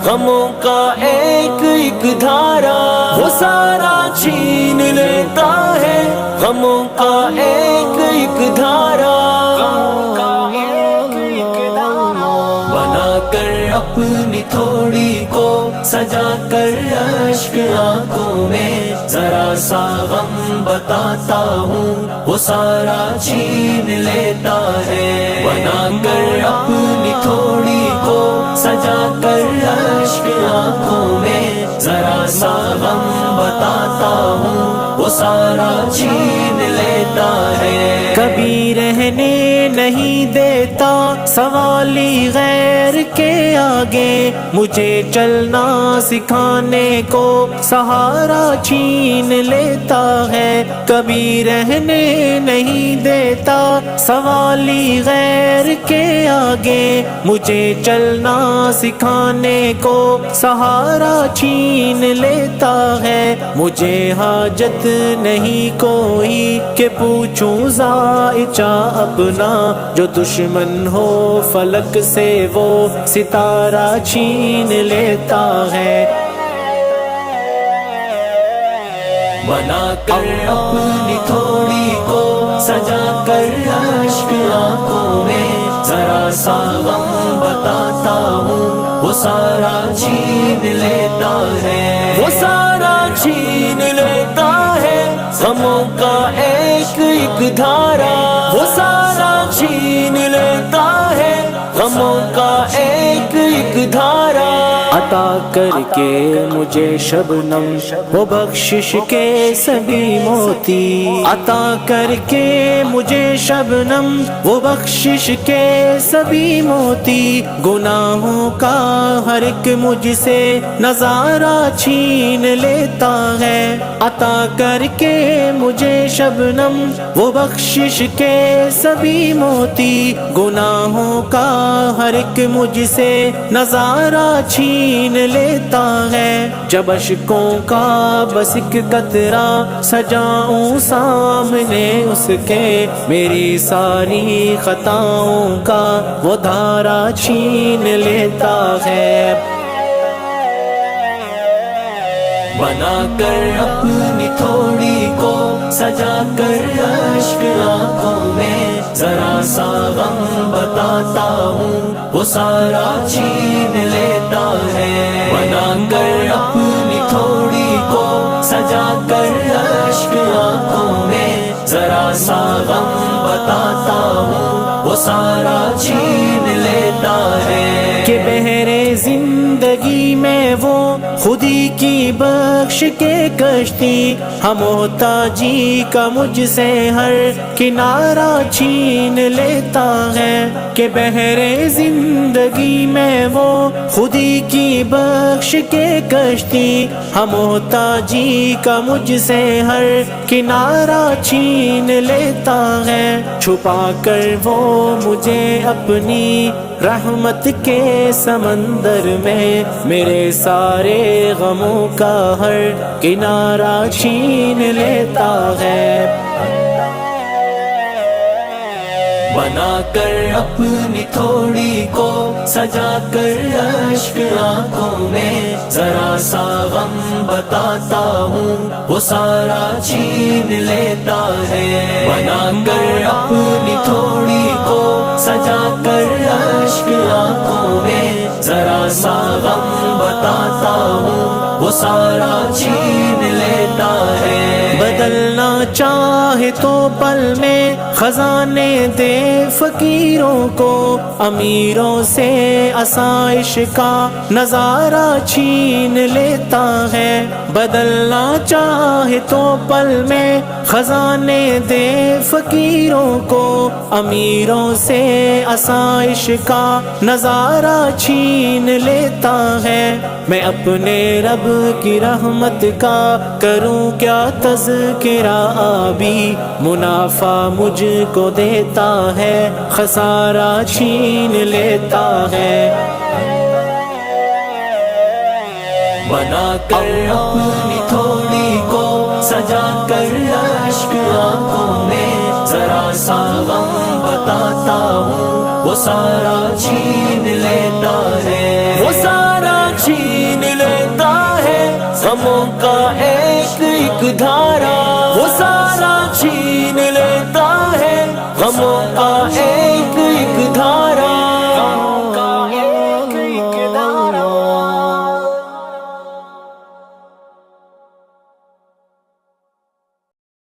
غموں کا ایک ایک دھارا وہ سارا چھین لیتا ہے، غموں کا ایک ایک دھارا بنا کر اپنی تھوڑی کو سجا کر اشک آنکھوں میں ذرا سا غم بتاتا ہوں وہ سارا چھین لیتا ہے، بنا کر اپنی تھوڑی کو سجا کر اشک آنکھوں میں ذرا سا غم بتاتا ہوں وہ سارا چھین لیتا ہے۔ کبھی رہنے نہیں دیتا سوالی غیر کے آگے، مجھے چلنا سکھانے کو سہارا چھین لیتا ہے، کبھی رہنے نہیں دیتا سوالی غیر کے آگے، مجھے چلنا سکھانے کو سہارا چھین لیتا ہے، مجھے حاجت نہیں کوئی کہ پوچھوں ذائچہ اپنا، جو دشمن ہو فلک سے وہ ستارہ چھین لیتا ہے۔ بنا کر اپنی تھوڑی کو سجا کر اشک آنکھوں میں ذرا سا غم بتاتا ہوں وہ سارا چھین لیتا ہے، وہ سارا چھین لیتا ہے، غموں کا ایک ایک دھارا وہ سارا چھین لیتا ہے، غموں کا ایک ایک دھارا عطا کر کے مجھے شبنم وہ بخشش کے سبھی موتی، عطا کر کے مجھے شبنم وہ بخشش کے سبھی موتی، گناہوں کا ہر ایک مجھ سے نظارہ چھین لیتا ہے، عطا کر کے مجھے شبنم وہ بخشش کے سبھی موتی، گناہوں کا ہر ایک مجھ سے نظارہ چھین لیتا ہے، جب اشکوں کا بس ایک قطرہ سجاؤں سامنے اس کے، میری ساری خطاؤں کا وہ دھارا چھین لیتا ہے۔ بنا کر اپنی تھوڑی کو سجا کر اشک آنکھوں میں ذرا سا غم بتاتا ہوں وہ سارا چھین لیتا ہے، بنا کر اپنی تھوڑی کو سجا کر اشک آنکھوں میں ذرا سا غم بتاتا ہوں وہ سارا چھین لیتا ہے، کہ بحرے زندگی میں وہ خودی کی بخش کے کشتی، ہم محتاجی کا مجھ سے ہر کنارہ چھین لیتا ہے، کہ بحرے زندگی میں وہ خودی کی بخش کے کشتی، ہم محتاجی کا مجھ سے ہر کنارہ چھین لیتا ہے، چھپا کر وہ مجھے اپنی رحمت کے سمندر میں میرے سارے غموں کا ہر کنارہ چھین لیتا ہے۔ بنا کر اپنی تھوڑی کو سجا کر اشک آنکھوں میں ذرا سا غم بتاتا ہوں وہ سارا چھین لیتا ہے، بنا کر اپنی تھوڑی کو سجا کر اشک آنکھوں میں ذرا سا غم بتاتا ہوں وہ سارا چھین لیتا ہے، بدلنا چاہے تو پل میں خزانے دے فقیروں کو، امیروں سے آسائش کا نظارہ چھین لیتا ہے، بدلنا چاہے تو پل میں خزانے دے فقیروں کو، امیروں سے آسائش کا نظارہ چھین لیتا ہے، میں اپنے رب کی رحمت کا کروں کیا تذکرہ، آبی منافع مجھ کو دیتا ہے، خسارہ چھین لیتا ہے۔ بنا کر اپنی تھوڑی کو سجا کر اشک آنکھوں میں ذرا سا غم بتاتا ہوں وہ سارا چھین لیتا ہے، وہ سارا چھین لیتا ہے غموں کا ایک ایک دھارا.